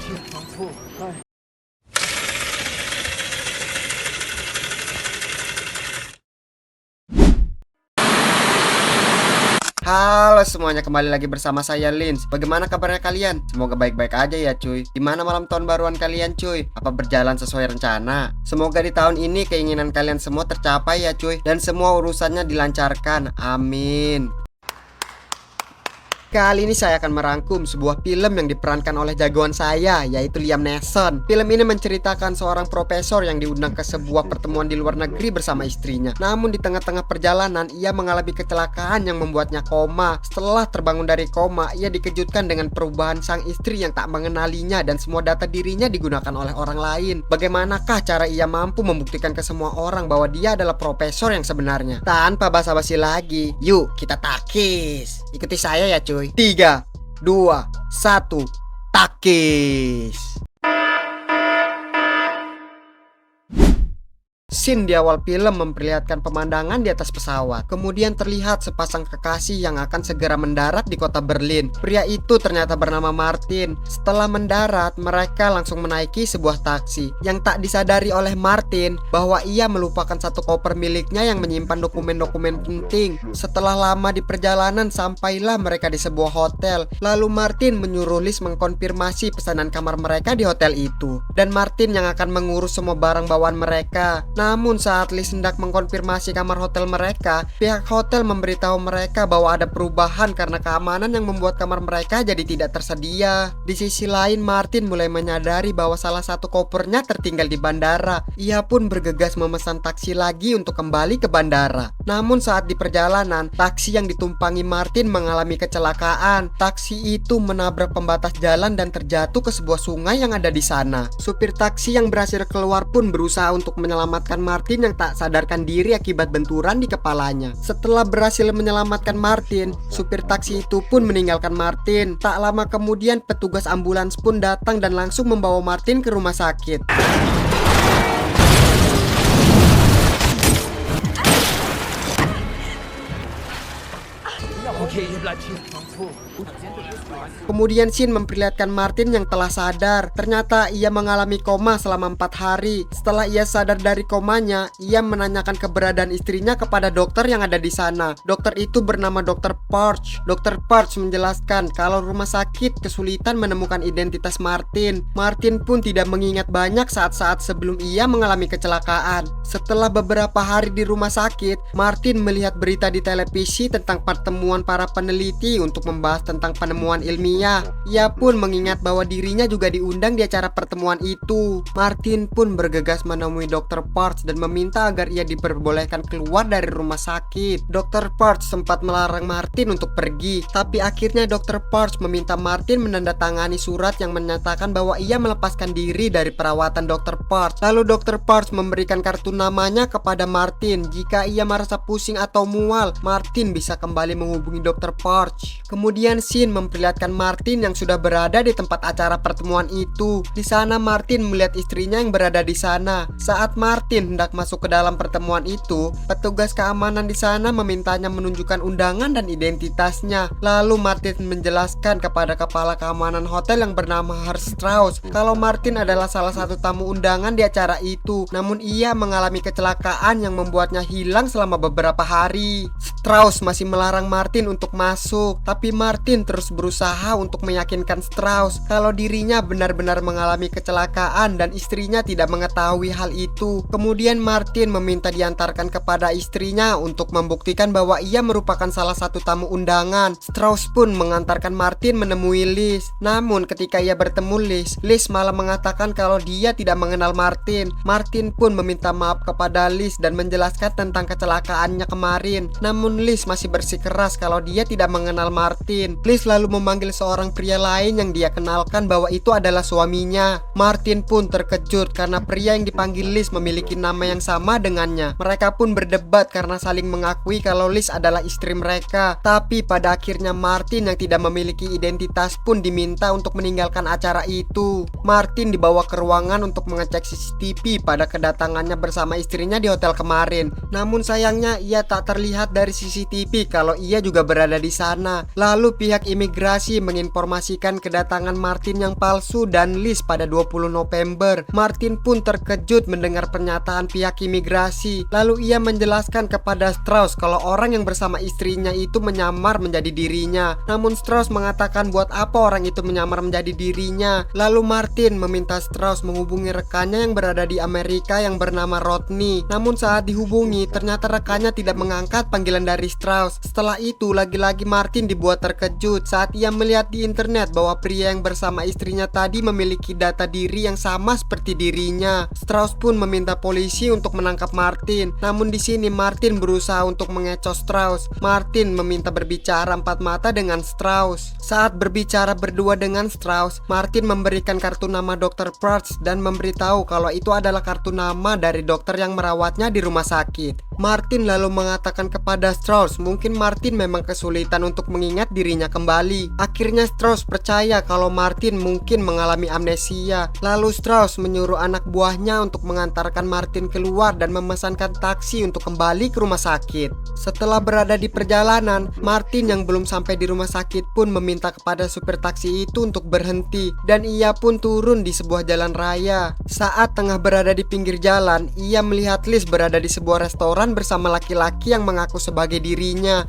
天方破坏。Halo semuanya, kembali lagi bersama saya Lins. Bagaimana kabarnya kalian? Semoga baik-baik aja ya cuy. Gimana malam tahun baruan kalian cuy? Apa berjalan sesuai rencana? Semoga di tahun ini keinginan kalian semua tercapai ya cuy, dan semua urusannya dilancarkan. Amin. Kali ini saya akan merangkum sebuah film yang diperankan oleh jagoan saya, yaitu Liam Neeson. Film ini menceritakan seorang profesor yang diundang ke sebuah pertemuan di luar negeri bersama istrinya. Namun di tengah-tengah perjalanan, ia mengalami kecelakaan yang membuatnya koma. Setelah terbangun dari koma, ia dikejutkan dengan perubahan sang istri yang tak mengenalinya dan semua data dirinya digunakan oleh orang lain. Bagaimanakah cara ia mampu membuktikan ke semua orang bahwa dia adalah profesor yang sebenarnya? Tanpa basa-basi lagi, yuk kita takis. Ikuti saya ya cuy. 3, 2, 1, takis. Scene di awal film memperlihatkan pemandangan di atas pesawat. Kemudian terlihat sepasang kekasih yang akan segera mendarat di kota Berlin. Pria itu ternyata bernama Martin. Setelah mendarat, mereka langsung menaiki sebuah taksi. Yang tak disadari oleh Martin bahwa ia melupakan satu koper miliknya yang menyimpan dokumen-dokumen penting. Setelah lama di perjalanan, sampailah mereka di sebuah hotel. Lalu Martin menyuruh Liz mengkonfirmasi pesanan kamar mereka di hotel itu. Dan Martin yang akan mengurus semua barang bawaan mereka. Namun saat Liz hendak mengkonfirmasi kamar hotel mereka, pihak hotel memberitahu mereka bahwa ada perubahan karena keamanan yang membuat kamar mereka jadi tidak tersedia. Di sisi lain, Martin mulai menyadari bahwa salah satu kopernya tertinggal di bandara. Ia pun bergegas memesan taksi lagi untuk kembali ke bandara. Namun saat di perjalanan, taksi yang ditumpangi Martin mengalami kecelakaan. Taksi itu menabrak pembatas jalan dan terjatuh ke sebuah sungai yang ada di sana. Supir taksi yang berhasil keluar pun berusaha untuk menyelamatkan Martin yang tak sadarkan diri akibat benturan di kepalanya. Setelah berhasil menyelamatkan Martin, supir taksi itu pun meninggalkan Martin. Tak lama kemudian petugas ambulans pun datang dan langsung membawa Martin ke rumah sakit. Kemudian scene memperlihatkan Martin yang telah sadar. Ternyata ia mengalami koma selama 4 hari. Setelah ia sadar dari komanya, ia menanyakan keberadaan istrinya kepada dokter yang ada di sana. Dokter itu bernama Dr. Parch. Dr. Parch menjelaskan kalau rumah sakit kesulitan menemukan identitas Martin. Martin pun tidak mengingat banyak saat-saat sebelum ia mengalami kecelakaan. Setelah beberapa hari di rumah sakit, Martin melihat berita di televisi tentang pertemuan para peneliti untuk membahas tentang penemuan ilmiah. Ia pun mengingat bahwa dirinya juga diundang di acara pertemuan itu. Martin pun bergegas menemui Dr. Parch dan meminta agar ia diperbolehkan keluar dari rumah sakit. Dr. Parch sempat melarang Martin untuk pergi, tapi akhirnya Dr. Parch meminta Martin menandatangani surat yang menyatakan bahwa ia melepaskan diri dari perawatan Dr. Parch. Lalu Dr. Parch memberikan kartu namanya kepada Martin. Jika ia merasa pusing atau mual, Martin bisa kembali menghubungi Dr. Parch. Kemudian scene memperlihatkan Martin yang sudah berada di tempat acara pertemuan itu. Di sana Martin melihat istrinya yang berada di sana. Saat Martin hendak masuk ke dalam pertemuan itu, petugas keamanan di sana memintanya menunjukkan undangan dan identitasnya. Lalu Martin menjelaskan kepada kepala keamanan hotel yang bernama Herr Strauss kalau Martin adalah salah satu tamu undangan di acara itu. Namun ia mengalami kecelakaan yang membuatnya hilang selama beberapa hari. Strauss masih melarang Martin untuk masuk, tapi Martin terus berusaha untuk meyakinkan Strauss kalau dirinya benar-benar mengalami kecelakaan dan istrinya tidak mengetahui hal itu. Kemudian Martin meminta diantarkan kepada istrinya untuk membuktikan bahwa ia merupakan salah satu tamu undangan. Strauss pun mengantarkan Martin menemui Liz. Namun ketika ia bertemu Liz malah mengatakan kalau dia tidak mengenal Martin. Martin pun meminta maaf kepada Liz dan menjelaskan tentang kecelakaannya kemarin. Namun Liz masih bersikeras kalau dia tidak mengenal Martin. Liz lalu memanggil seorang pria lain yang dia kenalkan bahwa itu adalah suaminya. Martin pun terkejut karena pria yang dipanggil Liz memiliki nama yang sama dengannya. Mereka pun berdebat karena saling mengakui kalau Liz adalah istri mereka. Tapi pada akhirnya Martin yang tidak memiliki identitas pun diminta untuk meninggalkan acara itu. Martin dibawa ke ruangan untuk mengecek CCTV pada kedatangannya bersama istrinya di hotel kemarin. Namun sayangnya ia tak terlihat dari CCTV kalau ia juga berada di sana. Lalu pihak imigrasi menginformasikan kedatangan Martin yang palsu dan Liz pada 20 November. Martin pun terkejut mendengar pernyataan pihak imigrasi. Lalu ia menjelaskan kepada Strauss kalau orang yang bersama istrinya itu menyamar menjadi dirinya. Namun Strauss mengatakan buat apa orang itu menyamar menjadi dirinya. Lalu Martin meminta Strauss menghubungi rekannya yang berada di Amerika yang bernama Rodney. Namun saat dihubungi, ternyata rekannya tidak mengangkat panggilan dari Strauss. Setelah itu, lagi-lagi Martin dibuat terkejut saat ia melihat di internet bahwa pria yang bersama istrinya tadi memiliki data diri yang sama seperti dirinya. Strauss pun meminta polisi untuk menangkap Martin. Namun di sini Martin berusaha untuk mengecoh Strauss. Martin meminta berbicara empat mata dengan Strauss. Saat berbicara berdua dengan Strauss, Martin memberikan kartu nama Dr. Prats dan memberitahu kalau itu adalah kartu nama dari dokter yang merawatnya di rumah sakit. Martin lalu mengatakan kepada Strauss mungkin Martin memang kesulitan untuk mengingat dirinya kembali. Akhirnya Strauss percaya kalau Martin mungkin mengalami amnesia. Lalu Strauss menyuruh anak buahnya untuk mengantarkan Martin keluar dan memesankan taksi untuk kembali ke rumah sakit. Setelah berada di perjalanan, Martin yang belum sampai di rumah sakit pun meminta kepada supir taksi itu untuk berhenti, dan ia pun turun di sebuah jalan raya. Saat tengah berada di pinggir jalan, ia melihat Liz berada di sebuah restoran bersama laki-laki yang mengaku sebagai dirinya.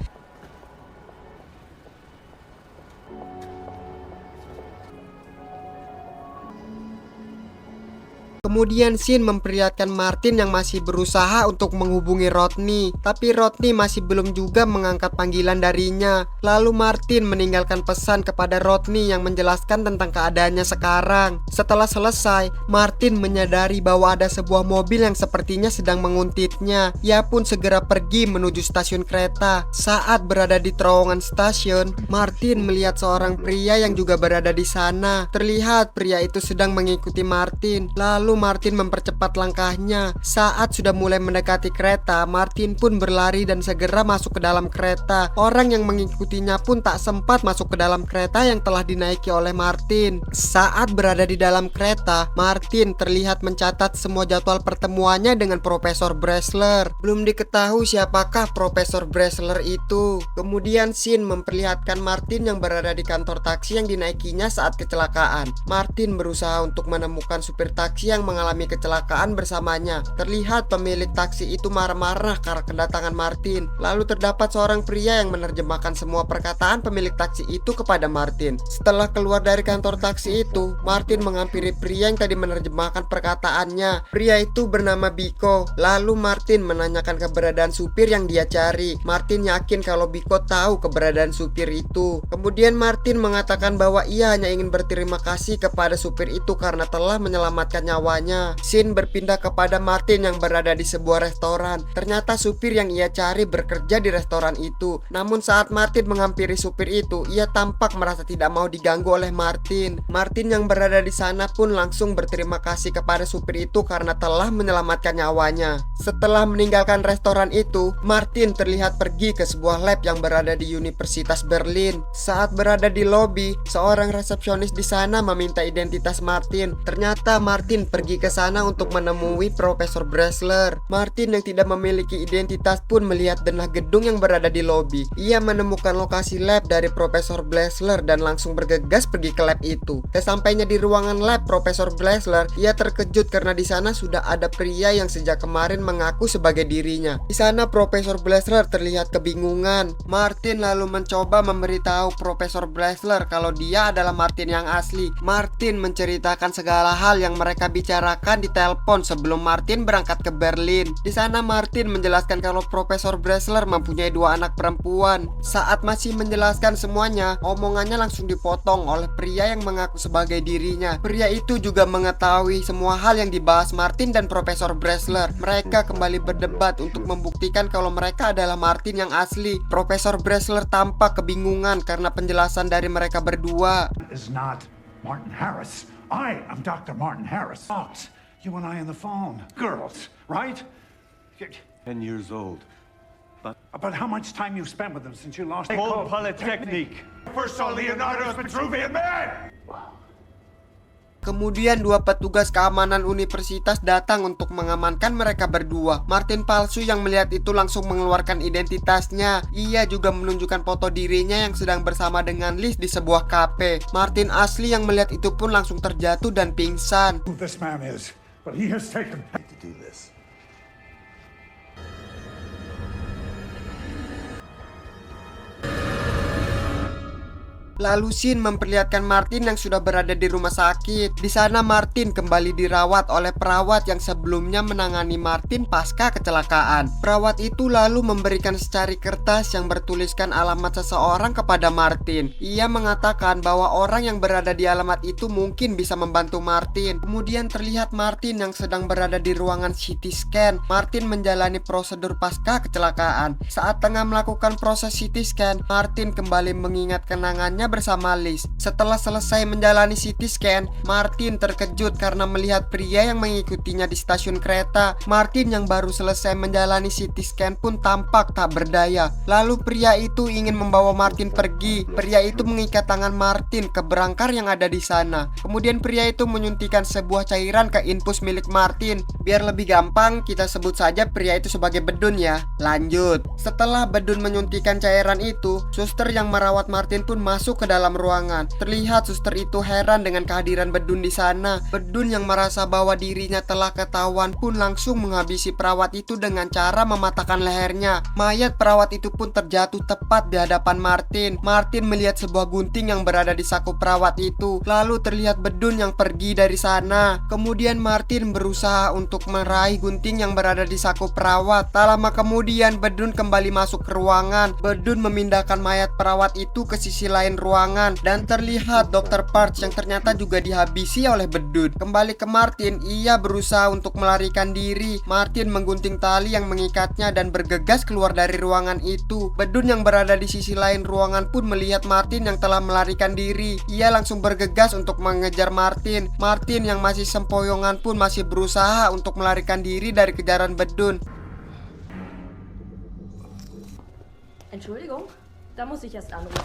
Kemudian Sean memperlihatkan Martin yang masih berusaha untuk menghubungi Rodney, tapi Rodney masih belum juga mengangkat panggilan darinya. Lalu Martin meninggalkan pesan kepada Rodney yang menjelaskan tentang keadaannya sekarang. Setelah selesai, Martin menyadari bahwa ada sebuah mobil yang sepertinya sedang menguntitnya. Ia pun segera pergi menuju stasiun kereta. Saat berada di terowongan stasiun, Martin melihat seorang pria yang juga berada di sana. Terlihat pria itu sedang mengikuti Martin. Lalu Martin mempercepat langkahnya. Saat sudah mulai mendekati kereta, Martin pun berlari dan segera masuk ke dalam kereta. Orang yang mengikutinya pun tak sempat masuk ke dalam kereta yang telah dinaiki oleh Martin. Saat berada di dalam kereta, Martin terlihat mencatat semua jadwal pertemuannya dengan Profesor Bressler. Belum diketahui siapakah Profesor Bressler itu. Kemudian Sean memperlihatkan Martin yang berada di kantor taksi yang dinaikinya saat kecelakaan. Martin berusaha untuk menemukan supir taksi yang mengalami kecelakaan bersamanya. Terlihat pemilik taksi itu marah-marah karena kedatangan Martin. Lalu terdapat seorang pria yang menerjemahkan semua perkataan pemilik taksi itu kepada Martin. Setelah keluar dari kantor taksi itu, Martin menghampiri pria yang tadi menerjemahkan perkataannya. Pria itu bernama Biko. Lalu Martin menanyakan keberadaan supir yang dia cari. Martin yakin kalau Biko tahu keberadaan supir itu. Kemudian Martin mengatakan bahwa ia hanya ingin berterima kasih kepada supir itu karena telah menyelamatkan nyawanya. Sean berpindah kepada Martin yang berada di sebuah restoran. Ternyata supir yang ia cari bekerja di restoran itu. Namun saat Martin menghampiri supir itu, ia tampak merasa tidak mau diganggu oleh Martin. Martin yang berada di sana pun langsung berterima kasih kepada supir itu karena telah menyelamatkan nyawanya. Setelah meninggalkan restoran itu, Martin terlihat pergi ke sebuah lab yang berada di Universitas Berlin. Saat berada di lobi, seorang resepsionis di sana meminta identitas Martin. Ternyata Martin pergi ke sana untuk menemui Profesor Bressler. Martin yang tidak memiliki identitas pun melihat denah gedung yang berada di lobi. Ia menemukan lokasi lab dari Profesor Bressler dan langsung bergegas pergi ke lab itu. Sesampainya di ruangan lab Profesor Bressler, ia terkejut karena di sana sudah ada pria yang sejak kemarin mengaku sebagai dirinya. Di sana Profesor Bressler terlihat kebingungan. Martin lalu mencoba memberitahu Profesor Bressler kalau dia adalah Martin yang asli. Martin menceritakan segala hal yang mereka bicarakan di telepon sebelum Martin berangkat ke Berlin. Di sana Martin menjelaskan kalau Profesor Bressler mempunyai 2 anak perempuan. Saat masih menjelaskan semuanya, omongannya langsung dipotong oleh pria yang mengaku sebagai dirinya. Pria itu juga mengetahui semua hal yang dibahas Martin dan Profesor Bressler. Mereka kembali berdebat untuk membuktikan kalau mereka adalah Martin yang asli. Profesor Bressler tampak kebingungan karena penjelasan dari mereka berdua. Is not Martin Harris. I am Dr. Martin Harris. Fox, you and I on the phone. Girls, right? 10 years old. About how much time you've spent with them since you lost Whole Polytechnique. First saw Leonardo's Vitruvian Man! Kemudian dua petugas keamanan universitas datang untuk mengamankan mereka berdua. Martin palsu yang melihat itu langsung mengeluarkan identitasnya. Ia juga menunjukkan foto dirinya yang sedang bersama dengan Liz di sebuah kafe. Martin asli yang melihat itu pun langsung terjatuh dan pingsan. Who this man is, but he has taken... To do this. Lalu Shin memperlihatkan Martin yang sudah berada di rumah sakit. Di sana Martin kembali dirawat oleh perawat yang sebelumnya menangani Martin pasca kecelakaan. Perawat itu lalu memberikan secari kertas yang bertuliskan alamat seseorang kepada Martin. Ia mengatakan bahwa orang yang berada di alamat itu mungkin bisa membantu Martin. Kemudian terlihat Martin yang sedang berada di ruangan CT scan. Martin menjalani prosedur pasca kecelakaan. Saat tengah melakukan proses CT scan, Martin kembali mengingat kenangannya bersama Liz. Setelah selesai menjalani CT scan, Martin terkejut karena melihat pria yang mengikutinya di stasiun kereta. Martin yang baru selesai menjalani CT scan pun tampak tak berdaya. Lalu pria itu ingin membawa Martin pergi. Pria itu mengikat tangan Martin ke berangkar yang ada di sana. Kemudian pria itu menyuntikkan sebuah cairan ke infus milik Martin. Biar lebih gampang, kita sebut saja pria itu sebagai Bedun ya. Lanjut. Setelah Bedun menyuntikkan cairan itu, suster yang merawat Martin pun masuk ke dalam ruangan. Terlihat suster itu heran dengan kehadiran Bedun di sana. Bedun yang merasa bahwa dirinya telah ketahuan pun langsung menghabisi perawat itu dengan cara mematahkan lehernya. Mayat perawat itu pun terjatuh tepat di hadapan Martin. Martin melihat sebuah gunting yang berada di saku perawat itu. Lalu terlihat Bedun yang pergi dari sana. Kemudian Martin berusaha untuk meraih gunting yang berada di saku perawat. Tak lama kemudian Bedun kembali masuk ke ruangan. Bedun memindahkan mayat perawat itu ke sisi lain ruangan dan terlihat Dr. Parch yang ternyata juga dihabisi oleh Bedun. Kembali ke Martin, ia berusaha untuk melarikan diri. Martin menggunting tali yang mengikatnya dan bergegas keluar dari ruangan itu. Bedun yang berada di sisi lain ruangan pun melihat Martin yang telah melarikan diri. Ia langsung bergegas untuk mengejar Martin. Martin yang masih sempoyongan pun masih berusaha untuk melarikan diri dari kejaran Bedun. Entschuldigung, da muss ich erst anrufen.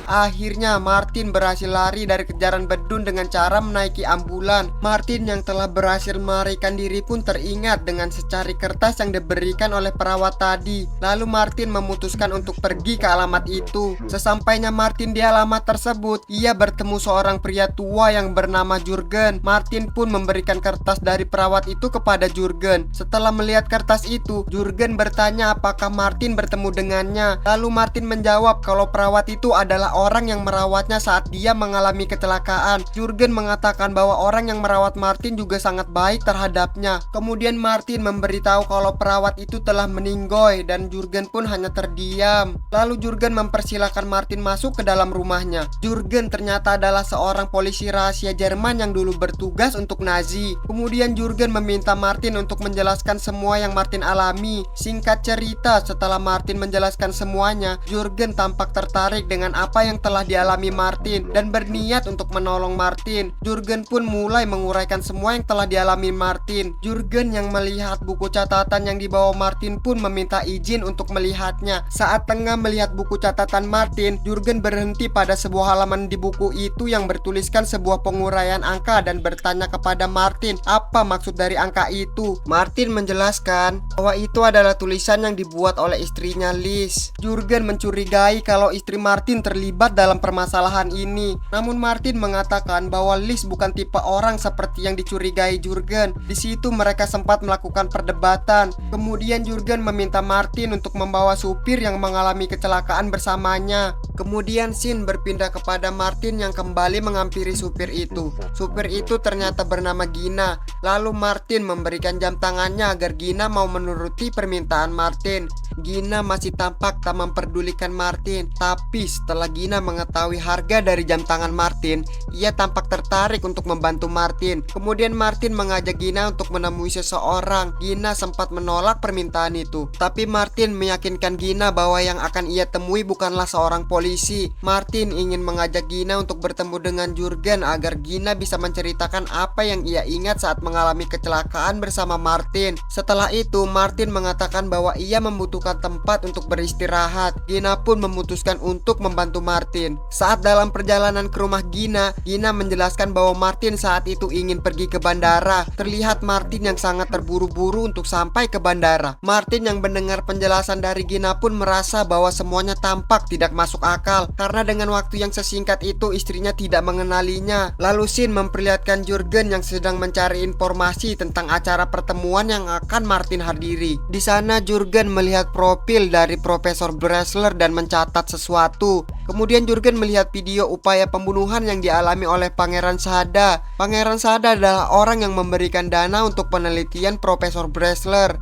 Akhirnya Martin berhasil lari dari kejaran Bedun dengan cara menaiki ambulan. Martin yang telah berhasil melarikan diri pun teringat dengan secari kertas yang diberikan oleh perawat tadi. Lalu Martin memutuskan untuk pergi ke alamat itu. Sesampainya Martin di alamat tersebut, ia bertemu seorang pria tua yang bernama Jurgen. Martin pun memberikan kertas dari perawat itu kepada Jurgen. Setelah melihat kertas itu, Jurgen bertanya apakah Martin bertemu dengannya. Lalu Martin menjawab kalau perawat itu adalah orang yang merawatnya saat dia mengalami kecelakaan. Jurgen mengatakan bahwa orang yang merawat Martin juga sangat baik terhadapnya. Kemudian Martin memberitahu kalau perawat itu telah meninggoy dan Jurgen pun hanya terdiam. Lalu Jurgen mempersilahkan Martin masuk ke dalam rumahnya. Jurgen ternyata adalah seorang polisi rahasia Jerman yang dulu bertugas untuk Nazi. Kemudian Jurgen meminta Martin untuk menjelaskan semua yang Martin alami. Singkat cerita, setelah Martin menjelaskan semuanya, Jurgen tampak tertarik dengan apa yang telah dialami Martin dan berniat untuk menolong Martin. Jurgen pun mulai menguraikan semua yang telah dialami Martin. Jurgen yang melihat buku catatan yang dibawa Martin pun meminta izin untuk melihatnya. Saat tengah melihat buku catatan Martin, Jurgen berhenti pada sebuah halaman di buku itu yang bertuliskan sebuah penguraian angka dan bertanya kepada Martin apa maksud dari angka itu. Martin menjelaskan bahwa itu adalah tulisan yang dibuat oleh istrinya Liz. Jurgen mencurigai kalau istri Martin terlibat dalam permasalahan ini. Namun Martin mengatakan bahwa Liz bukan tipe orang seperti yang dicurigai Jurgen. Di situ mereka sempat melakukan perdebatan. Kemudian Jurgen meminta Martin untuk membawa supir yang mengalami kecelakaan bersamanya. Kemudian Shin berpindah kepada Martin yang kembali menghampiri supir itu. Supir itu ternyata bernama Gina. Lalu Martin memberikan jam tangannya agar Gina mau menuruti permintaan Martin. Gina masih tampak tak memperdulikan Martin, tapi setelah Gina mengetahui harga dari jam tangan Martin, ia tampak tertarik untuk membantu Martin. Kemudian Martin mengajak Gina untuk menemui seseorang. Gina sempat menolak permintaan itu, tapi Martin meyakinkan Gina bahwa yang akan ia temui bukanlah seorang polisi. Martin ingin mengajak Gina untuk bertemu dengan Jurgen agar Gina bisa menceritakan apa yang ia ingat saat mengalami kecelakaan bersama Martin. Setelah itu Martin mengatakan bahwa ia membutuhkan membutuhkan tempat untuk beristirahat. Gina pun memutuskan untuk membantu Martin. Saat dalam perjalanan ke rumah Gina menjelaskan bahwa Martin saat itu ingin pergi ke bandara. Terlihat Martin yang sangat terburu-buru untuk sampai ke bandara. Martin yang mendengar penjelasan dari Gina pun merasa bahwa semuanya tampak tidak masuk akal karena dengan waktu yang sesingkat itu istrinya tidak mengenalinya. Lalu scene memperlihatkan Jurgen yang sedang mencari informasi tentang acara pertemuan yang akan Martin hadiri. Di sana Jurgen melihat profil dari Profesor Bressler dan mencatat sesuatu. Kemudian Jurgen melihat video upaya pembunuhan yang dialami oleh Pangeran Shada. Pangeran Shada adalah orang yang memberikan dana untuk penelitian Profesor Bressler.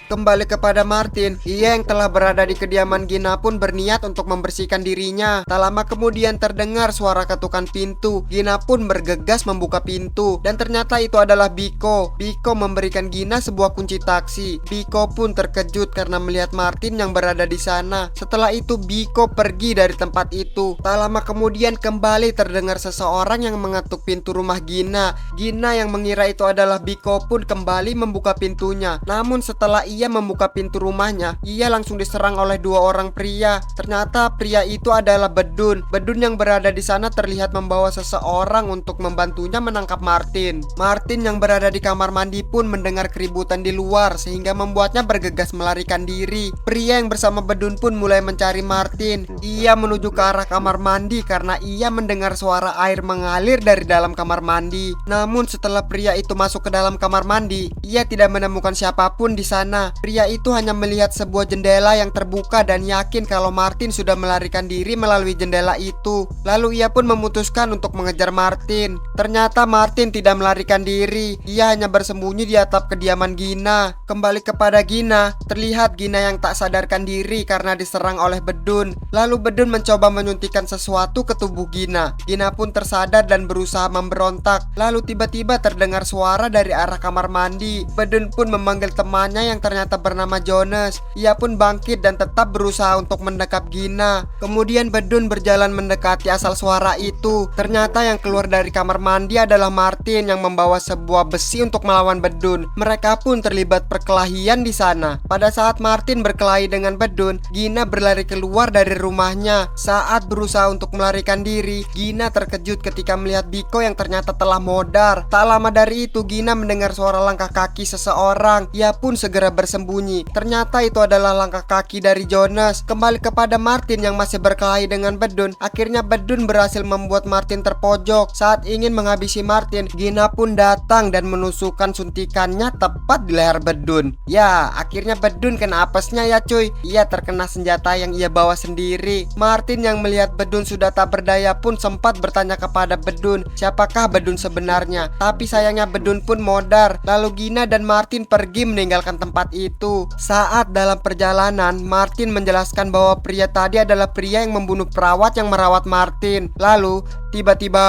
Kembali kepada Martin, ia yang telah berada di kediaman Gina pun berniat untuk membersihkan dirinya. Tak lama kemudian terdengar suara ketukan pintu. Gina pun bergegas membuka pintu dan ternyata itu adalah Biko. Biko memberikan Gina sebuah kunci taksi. Biko pun terkejut karena melihat Martin yang berada di sana. Setelah itu Biko pergi dari tempat itu. Tak lama kemudian kembali terdengar seseorang yang mengetuk pintu rumah Gina. Gina yang mengira itu adalah Biko pun kembali membuka pintunya. Namun setelah ia membuka pintu rumahnya, ia langsung diserang oleh dua orang pria. Ternyata pria itu adalah Bedun. Bedun yang berada di sana terlihat membawa seseorang untuk membantunya menangkap Martin. Martin yang berada di kamar mandi pun mendengar keributan di luar sehingga membuatnya bergegas melarikan diri. Pria yang bersama Bedun pun mulai mencari Martin. Ia menuju ke arah kamar mandi karena ia mendengar suara air mengalir dari dalam kamar mandi. Namun setelah pria itu masuk ke dalam kamar mandi, ia tidak menemukan siapapun di sana. Pria itu hanya melihat sebuah jendela yang terbuka dan yakin kalau Martin sudah melarikan diri melalui jendela itu. Lalu ia pun memutuskan untuk mengejar Martin. Ternyata Martin tidak melarikan diri. Ia hanya bersembunyi di atap kediaman Gina. Kembali kepada Gina, terlihat Gina yang tak sadarkan diri karena diserang oleh Bedun. Lalu Bedun mencoba menyuntikkan sesuatu ke tubuh Gina. Gina pun tersadar dan berusaha memberontak. Lalu tiba-tiba terdengar suara dari arah kamar mandi. Bedun pun memanggil temannya yang ternyata bernama Jonas. Ia pun bangkit dan tetap berusaha untuk mendekap Gina. Kemudian Bedun berjalan mendekati asal suara itu. Ternyata yang keluar dari kamar mandi adalah Martin yang membawa sebuah besi untuk melawan Bedun. Mereka pun terlibat perkelahian di sana. Pada saat Martin berkelahi dengan Bedun, Gina berlari keluar dari rumahnya. Saat berusaha untuk melarikan diri, Gina terkejut ketika melihat Biko yang ternyata telah modar. Tak lama dari itu Gina mendengar suara langkah kaki seseorang. Ia pun segera bersembunyi. Ternyata itu adalah langkah kaki dari Jonas. Kembali kepada Martin yang masih berkelahi dengan Bedun. Akhirnya Bedun berhasil membuat Martin terpojok. Saat ingin menghabisi Martin, Gina pun datang dan menusukkan suntikannya tepat di leher Bedun. Ya, akhirnya Bedun kena apesnya ya cuy. Ia terkena senjata yang ia bawa sendiri. Martin yang melihat Bedun sudah tak berdaya pun sempat bertanya kepada Bedun, siapakah Bedun sebenarnya. Tapi sayangnya Bedun pun modar. Lalu Gina dan Martin pergi meninggalkan tempat itu. Saat dalam perjalanan, Martin menjelaskan bahwa pria tadi adalah pria yang membunuh perawat yang merawat Martin. Lalu tiba-tiba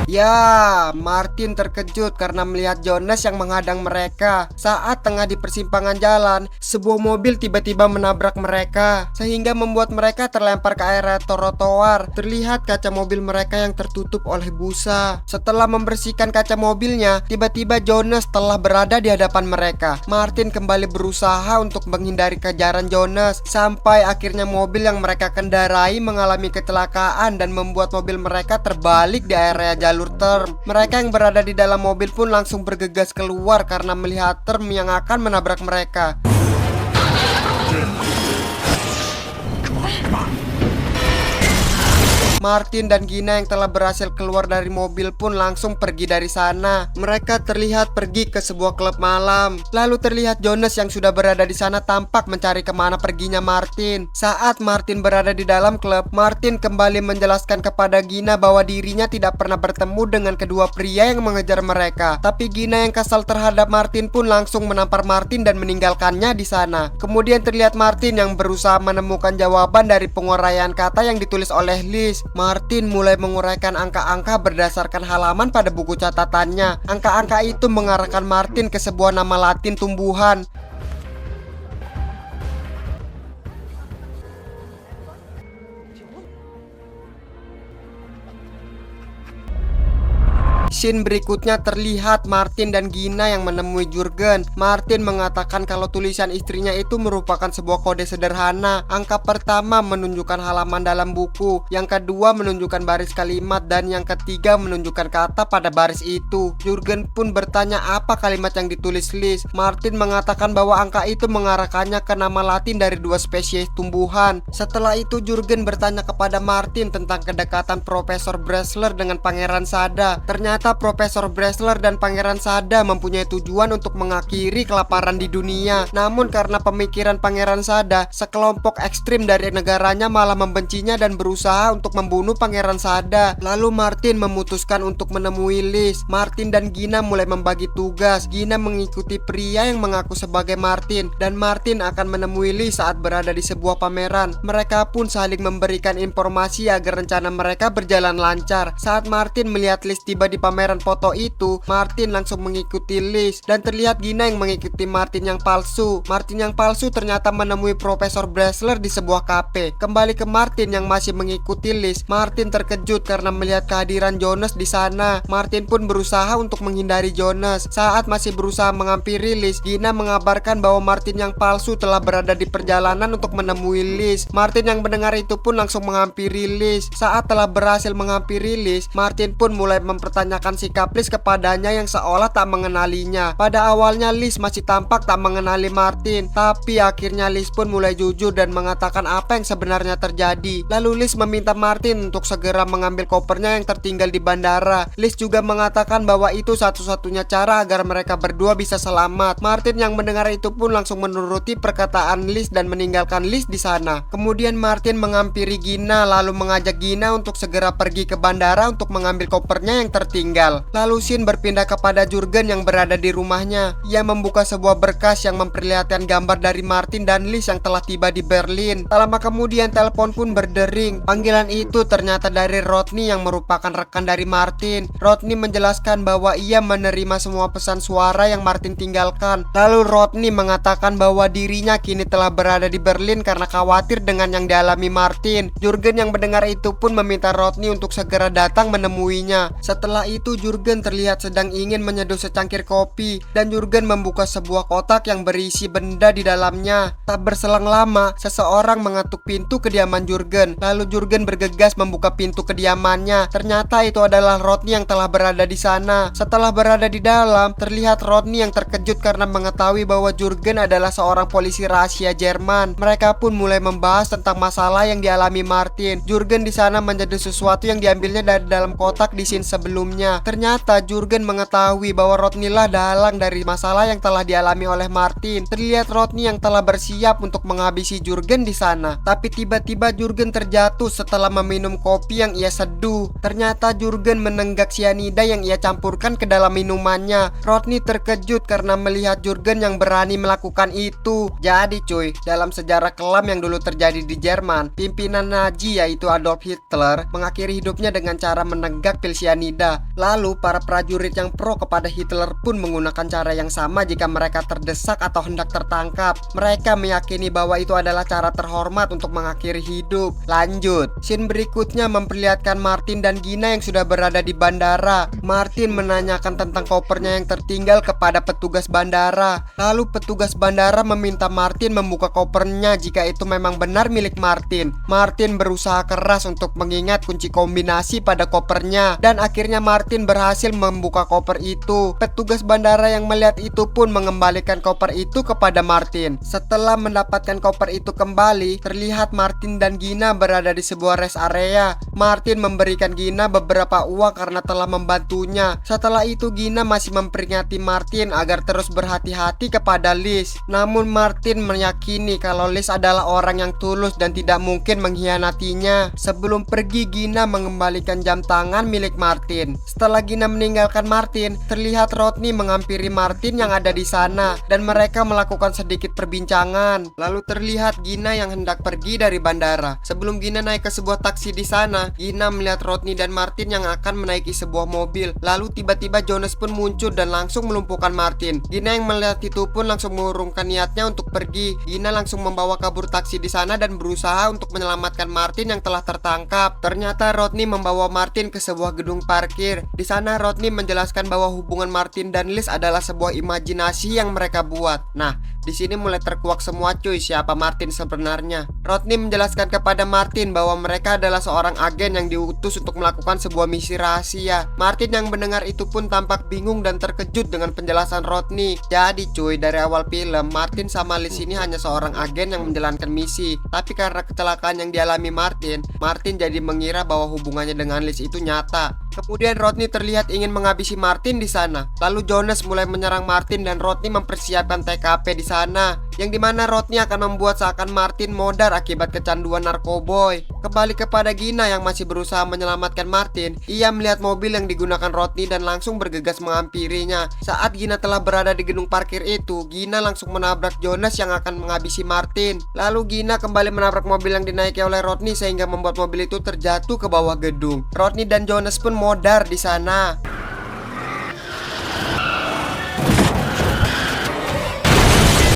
ya, Martin terkejut karena melihat Jonas yang menghadang mereka. Saat tengah di persimpangan jalan, sebuah mobil tiba-tiba menabrak mereka sehingga membuat mereka terlempar ke area trotoar. Terlihat kaca mobil mereka yang tertutup oleh busa. Setelah membersihkan kaca mobilnya, tiba-tiba Jonas telah berada di hadapan mereka. Martin kembali berusaha untuk menghindari kejaran Jonas sampai akhirnya mobil yang mereka kendarai mengalami kecelakaan dan membuat mobil mereka terbalik di area jalur term. Mereka yang berada di dalam mobil pun langsung bergegas keluar karena melihat term yang akan menabrak mereka. Martin dan Gina yang telah berhasil keluar dari mobil pun langsung pergi dari sana. Mereka terlihat pergi ke sebuah klub malam. Lalu terlihat Jonas yang sudah berada di sana tampak mencari kemana perginya Martin. Saat Martin berada di dalam klub, Martin kembali menjelaskan kepada Gina bahwa dirinya tidak pernah bertemu dengan kedua pria yang mengejar mereka. Tapi Gina yang kesal terhadap Martin pun langsung menampar Martin dan meninggalkannya di sana. Kemudian terlihat Martin yang berusaha menemukan jawaban dari penguraian kata yang ditulis oleh Liz. Martin mulai menguraikan angka-angka berdasarkan halaman pada buku catatannya. Angka-angka itu mengarahkan Martin ke sebuah nama Latin tumbuhan. Scene berikutnya terlihat Martin dan Gina yang menemui Jurgen. Martin mengatakan kalau tulisan istrinya itu merupakan sebuah kode sederhana. Angka pertama menunjukkan halaman dalam buku, yang kedua menunjukkan baris kalimat, dan yang ketiga menunjukkan kata pada baris itu. Jurgen pun bertanya apa kalimat yang ditulis Liz. Martin mengatakan bahwa angka itu mengarahkannya ke nama Latin dari dua spesies tumbuhan. Setelah itu Jurgen bertanya kepada Martin tentang kedekatan Profesor Bressler dengan Pangeran Sada. Ternyata Profesor Bressler dan Pangeran Sada mempunyai tujuan untuk mengakhiri kelaparan di dunia. Namun karena pemikiran Pangeran Sada, sekelompok ekstrim dari negaranya malah membencinya dan berusaha untuk membunuh Pangeran Sada. Lalu Martin memutuskan untuk menemui Liz. Martin dan Gina mulai membagi tugas. Gina mengikuti pria yang mengaku sebagai Martin, dan Martin akan menemui Liz saat berada di sebuah pameran. Mereka pun saling memberikan informasi agar rencana mereka berjalan lancar. Saat Martin melihat Liz tiba di pameran foto itu, Martin langsung mengikuti Liz, dan terlihat Gina yang mengikuti Martin yang palsu. Martin yang palsu ternyata menemui Profesor Bressler di sebuah kafe. Kembali ke Martin yang masih mengikuti Liz, Martin terkejut karena melihat kehadiran Jonas di sana. Martin pun berusaha untuk menghindari Jonas. Saat masih berusaha menghampiri Liz, Gina mengabarkan bahwa Martin yang palsu telah berada di perjalanan untuk menemui Liz. Martin yang mendengar itu pun langsung menghampiri Liz. Saat telah berhasil menghampiri Liz, Martin pun mulai mempertanyakan sikap Liz kepadanya yang seolah tak mengenalinya. Pada awalnya Liz masih tampak tak mengenali Martin, tapi akhirnya Liz pun mulai jujur dan mengatakan apa yang sebenarnya terjadi. Lalu Liz meminta Martin untuk segera mengambil kopernya yang tertinggal di bandara. Liz juga mengatakan bahwa itu satu-satunya cara agar mereka berdua bisa selamat. Martin yang mendengar itu pun langsung menuruti perkataan Liz dan meninggalkan Liz di sana. Kemudian Martin menghampiri Gina lalu mengajak Gina untuk segera pergi ke bandara untuk mengambil kopernya yang tertinggal. Lalu scene berpindah kepada Jurgen yang berada di rumahnya. Ia membuka sebuah berkas yang memperlihatkan gambar dari Martin dan Liz yang telah tiba di Berlin. Tak lama kemudian telepon pun berdering. Panggilan itu ternyata dari Rodney yang merupakan rekan dari Martin. Rodney menjelaskan bahwa ia menerima semua pesan suara yang Martin tinggalkan. Lalu Rodney mengatakan bahwa dirinya kini telah berada di Berlin karena khawatir dengan yang dialami Martin. Jurgen yang mendengar itu pun meminta Rodney untuk segera datang menemuinya. Setelah itu Jurgen terlihat sedang ingin menyeduh secangkir kopi, dan Jurgen membuka sebuah kotak yang berisi benda di dalamnya. Tak berselang lama, seseorang mengetuk pintu kediaman Jurgen. Lalu Jurgen bergegas membuka pintu kediamannya. Ternyata itu adalah Rodney yang telah berada di sana. Setelah berada di dalam, terlihat Rodney yang terkejut karena mengetahui bahwa Jurgen adalah seorang polisi rahasia Jerman. Mereka pun mulai membahas tentang masalah yang dialami Martin. Jurgen di sana menjadi sesuatu yang diambilnya dari dalam kotak di scene sebelumnya. Ternyata Jurgen mengetahui bahwa Rodney lah dalang dari masalah yang telah dialami oleh Martin. Terlihat Rodney yang telah bersiap untuk menghabisi Jurgen di sana. Tapi tiba-tiba Jurgen terjatuh setelah meminum kopi yang ia seduh. Ternyata Jurgen menenggak sianida yang ia campurkan ke dalam minumannya. Rodney terkejut karena melihat Jurgen yang berani melakukan itu. Jadi cuy, dalam sejarah kelam yang dulu terjadi di Jerman, pimpinan Nazi yaitu Adolf Hitler mengakhiri hidupnya dengan cara menenggak pil sianida. Lalu para prajurit yang pro kepada Hitler pun menggunakan cara yang sama jika mereka terdesak atau hendak tertangkap. Mereka meyakini bahwa itu adalah cara terhormat untuk mengakhiri hidup. Lanjut, scene berikutnya memperlihatkan Martin dan Gina yang sudah berada di bandara. Martin menanyakan tentang kopernya yang tertinggal kepada petugas bandara. Lalu petugas bandara meminta Martin membuka kopernya jika itu memang benar milik Martin. Martin berusaha keras untuk mengingat kunci kombinasi pada kopernya, dan akhirnya Martin berhasil membuka koper itu. Petugas bandara yang melihat itu pun mengembalikan koper itu kepada Martin. Setelah mendapatkan koper itu kembali, terlihat Martin dan Gina berada di sebuah rest area. Martin memberikan Gina beberapa uang karena telah membantunya. Setelah itu Gina masih memperingati Martin agar terus berhati-hati kepada Liz. Namun Martin meyakini kalau Liz adalah orang yang tulus dan tidak mungkin mengkhianatinya. Sebelum pergi, Gina mengembalikan jam tangan milik Martin. Setelah Gina meninggalkan Martin, terlihat Rodney menghampiri Martin yang ada di sana, dan mereka melakukan sedikit perbincangan. Lalu terlihat Gina yang hendak pergi dari bandara. Sebelum Gina naik ke sebuah taksi di sana, Gina melihat Rodney dan Martin yang akan menaiki sebuah mobil. Lalu tiba-tiba Jonas pun muncul dan langsung melumpuhkan Martin. Gina yang melihat itu pun langsung mengurungkan niatnya untuk pergi. Gina langsung membawa kabur taksi di sana dan berusaha untuk menyelamatkan Martin yang telah tertangkap. Ternyata Rodney membawa Martin ke sebuah gedung parkir. Di sana Rodney menjelaskan bahwa hubungan Martin dan Liz adalah sebuah imajinasi yang mereka buat. Nah, di sini mulai terkuak semua cuy siapa Martin sebenarnya. Rodney menjelaskan kepada Martin bahwa mereka adalah seorang agen yang diutus untuk melakukan sebuah misi rahasia. Martin yang mendengar itu pun tampak bingung dan terkejut dengan penjelasan Rodney. Jadi cuy, dari awal film Martin sama Liz ini hanya seorang agen yang menjalankan misi. Tapi karena kecelakaan yang dialami Martin jadi mengira bahwa hubungannya dengan Liz itu nyata. Kemudian Rodney terlihat ingin menghabisi Martin di sana. Lalu Jonas mulai menyerang Martin dan Rodney mempersiapkan TKP di sana, yang dimana Rodney akan membuat seakan Martin modar akibat kecanduan narkoboy. Kembali kepada Gina yang masih berusaha menyelamatkan Martin, ia melihat mobil yang digunakan Rodney dan langsung bergegas menghampirinya. Saat Gina telah berada di gedung parkir itu, Gina langsung menabrak Jonas yang akan menghabisi Martin. Lalu Gina kembali menabrak mobil yang dinaiki oleh Rodney sehingga membuat mobil itu terjatuh ke bawah gedung. Rodney dan Jonas pun modar di sana.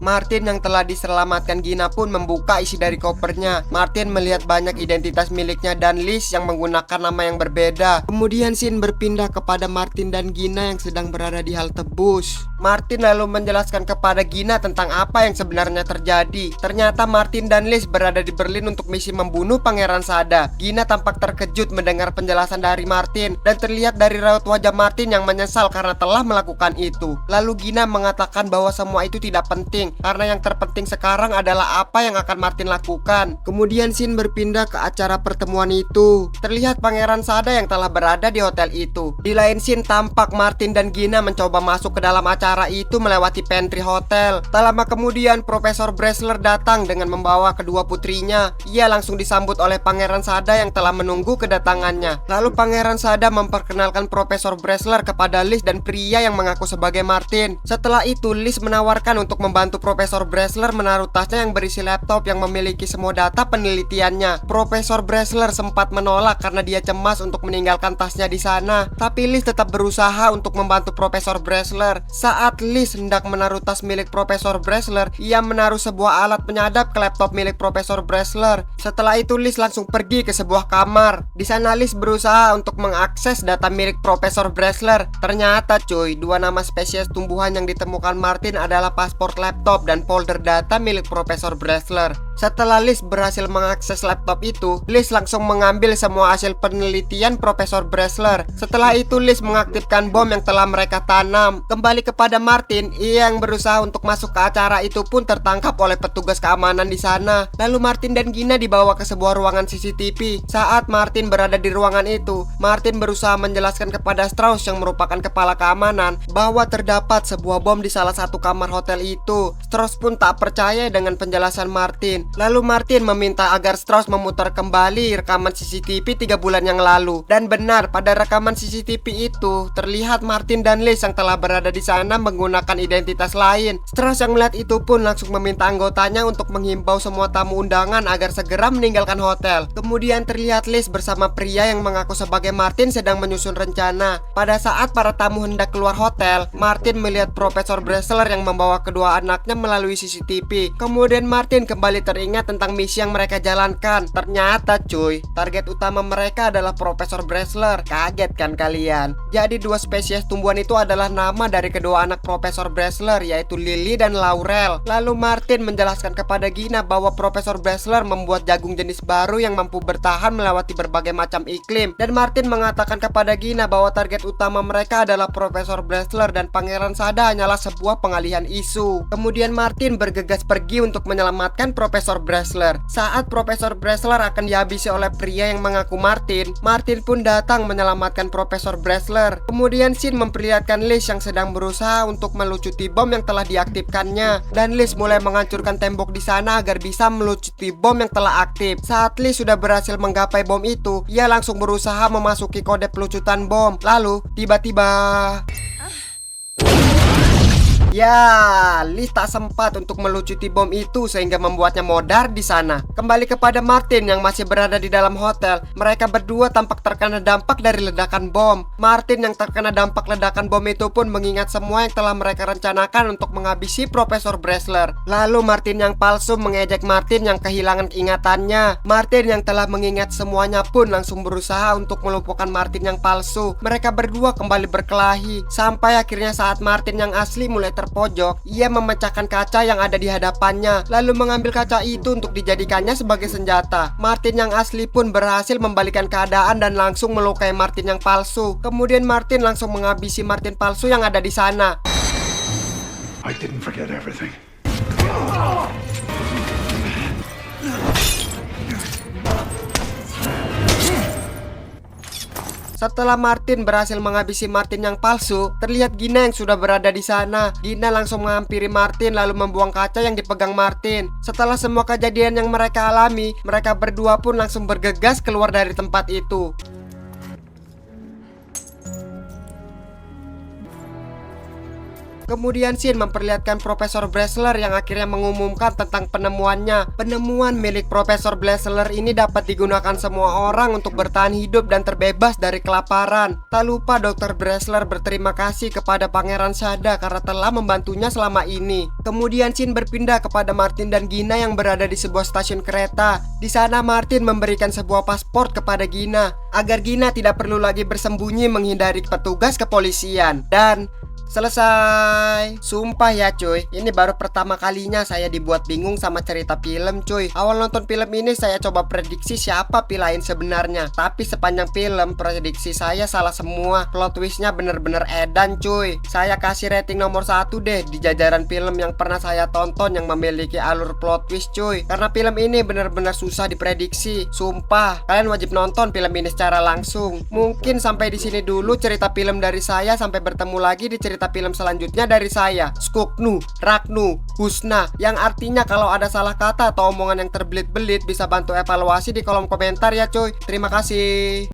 Martin yang telah diselamatkan Gina pun membuka isi dari kopernya. Martin melihat banyak identitas miliknya dan Liz yang menggunakan nama yang berbeda. Kemudian scene berpindah kepada Martin dan Gina yang sedang berada di halte bus. Martin lalu menjelaskan kepada Gina tentang apa yang sebenarnya terjadi. Ternyata Martin dan Liz berada di Berlin untuk misi membunuh Pangeran Sada. Gina tampak terkejut mendengar penjelasan dari Martin dan terlihat dari raut wajah Martin yang menyesal karena telah melakukan itu. Lalu Gina mengatakan bahwa semua itu tidak penting, karena yang terpenting sekarang adalah apa yang akan Martin lakukan. Kemudian scene berpindah ke acara pertemuan itu. Terlihat Pangeran Sada yang telah berada di hotel itu. Di lain scene tampak Martin dan Gina mencoba masuk ke dalam acara itu melewati pantry hotel. Tak lama kemudian Profesor Bressler datang dengan membawa kedua putrinya. Ia langsung disambut oleh Pangeran Sada yang telah menunggu kedatangannya. Lalu Pangeran Sada memperkenalkan Profesor Bressler kepada Liz dan pria yang mengaku sebagai Martin. Setelah itu Liz menawarkan untuk membantu Profesor Bressler menaruh tasnya yang berisi laptop yang memiliki semua data penelitiannya. Profesor Bressler sempat menolak karena dia cemas untuk meninggalkan tasnya di sana. Tapi Liz tetap berusaha untuk membantu Profesor Bressler. Saat Liz hendak menaruh tas milik Profesor Bressler, ia menaruh sebuah alat penyadap ke laptop milik Profesor Bressler. Setelah itu Liz langsung pergi ke sebuah kamar. Di sana Liz berusaha untuk mengakses data milik Profesor Bressler. Ternyata cuy, dua nama spesies tumbuhan yang ditemukan Martin adalah paspor laptop dan folder data milik Profesor Bressler. Setelah Liz berhasil mengakses laptop itu, Liz langsung mengambil semua hasil penelitian Profesor Bressler. Setelah itu Liz mengaktifkan bom yang telah mereka tanam. Kembali kepada Martin, ia yang berusaha untuk masuk ke acara itu pun tertangkap oleh petugas keamanan di sana. Lalu Martin dan Gina dibawa ke sebuah ruangan CCTV. Saat Martin berada di ruangan itu, Martin berusaha menjelaskan kepada Strauss yang merupakan kepala keamanan bahwa terdapat sebuah bom di salah satu kamar hotel itu. Strauss pun tak percaya dengan penjelasan Martin. Lalu Martin meminta agar Strauss memutar kembali rekaman CCTV 3 bulan yang lalu. Dan benar, pada rekaman CCTV itu terlihat Martin dan Liz yang telah berada di sana menggunakan identitas lain. Strauss yang melihat itu pun langsung meminta anggotanya untuk menghimbau semua tamu undangan agar segera meninggalkan hotel. Kemudian terlihat Liz bersama pria yang mengaku sebagai Martin sedang menyusun rencana. Pada saat para tamu hendak keluar hotel, Martin melihat Profesor Bressler yang membawa kedua anaknya melalui CCTV. Kemudian Martin kembali teringat tentang misi yang mereka jalankan. Ternyata cuy, target utama mereka adalah Profesor Bressler. Kaget kan kalian? Jadi dua spesies tumbuhan itu adalah nama dari kedua anak Profesor Bressler, yaitu Lily dan Laurel. Lalu Martin menjelaskan kepada Gina bahwa Profesor Bressler membuat jagung jenis baru yang mampu bertahan melewati berbagai macam iklim. Dan Martin mengatakan kepada Gina bahwa target utama mereka adalah Profesor Bressler dan Pangeran Sada hanyalah sebuah pengalihan isu. Kemudian Martin bergegas pergi untuk menyelamatkan Profesor Bressler. Saat Profesor Bressler akan dihabisi oleh pria yang mengaku Martin, Martin pun datang menyelamatkan Profesor Bressler. Kemudian scene memperlihatkan Liz yang sedang berusaha untuk melucuti bom yang telah diaktifkannya. Dan Liz mulai menghancurkan tembok di sana agar bisa melucuti bom yang telah aktif. Saat Liz sudah berhasil menggapai bom itu, ia langsung berusaha memasuki kode pelucutan bom. Lalu tiba-tiba Ya, Lee tak sempat untuk melucuti bom itu sehingga membuatnya modar di sana. Kembali kepada Martin yang masih berada di dalam hotel. Mereka berdua tampak terkena dampak dari ledakan bom. Martin yang terkena dampak ledakan bom itu pun mengingat semua yang telah mereka rencanakan untuk menghabisi Profesor Bressler. Lalu Martin yang palsu mengejek Martin yang kehilangan ingatannya. Martin yang telah mengingat semuanya pun langsung berusaha untuk melumpuhkan Martin yang palsu. Mereka berdua kembali berkelahi sampai akhirnya saat Martin yang asli mulai terpojok, ia memecahkan kaca yang ada di hadapannya, lalu mengambil kaca itu untuk dijadikannya sebagai senjata. Martin yang asli pun berhasil membalikan keadaan dan langsung melukai Martin yang palsu. Kemudian Martin langsung menghabisi Martin palsu yang ada di sana. I didn't forget everything. Setelah Martin berhasil menghabisi Martin yang palsu, terlihat Gina yang sudah berada di sana. Gina langsung menghampiri Martin lalu membuang kaca yang dipegang Martin. Setelah semua kejadian yang mereka alami, mereka berdua pun langsung bergegas keluar dari tempat itu. Kemudian scene memperlihatkan Profesor Bressler yang akhirnya mengumumkan tentang penemuannya. Penemuan milik Profesor Bressler ini dapat digunakan semua orang untuk bertahan hidup dan terbebas dari kelaparan. Tak lupa Dr. Bressler berterima kasih kepada Pangeran Shada karena telah membantunya selama ini. Kemudian scene berpindah kepada Martin dan Gina yang berada di sebuah stasiun kereta. Di sana Martin memberikan sebuah paspor kepada Gina agar Gina tidak perlu lagi bersembunyi menghindari petugas kepolisian. Dan selesai. Sumpah ya cuy, ini baru pertama kalinya saya dibuat bingung sama cerita film cuy. Awal nonton film ini saya coba prediksi siapa P-Line sebenarnya, tapi sepanjang film prediksi saya salah semua. Plot twistnya bener-bener edan cuy. Saya kasih rating nomor 1 deh di jajaran film yang pernah saya tonton yang memiliki alur plot twist cuy. Karena film ini bener-bener susah diprediksi. Sumpah, kalian wajib nonton film ini secara langsung. Mungkin sampai di sini dulu cerita film dari saya, sampai bertemu lagi di cerita film selanjutnya dari saya, Skuknu, Ragnu, Husna, yang artinya kalau ada salah kata atau omongan yang terbelit-belit bisa bantu evaluasi di kolom komentar ya cuy. Terima kasih.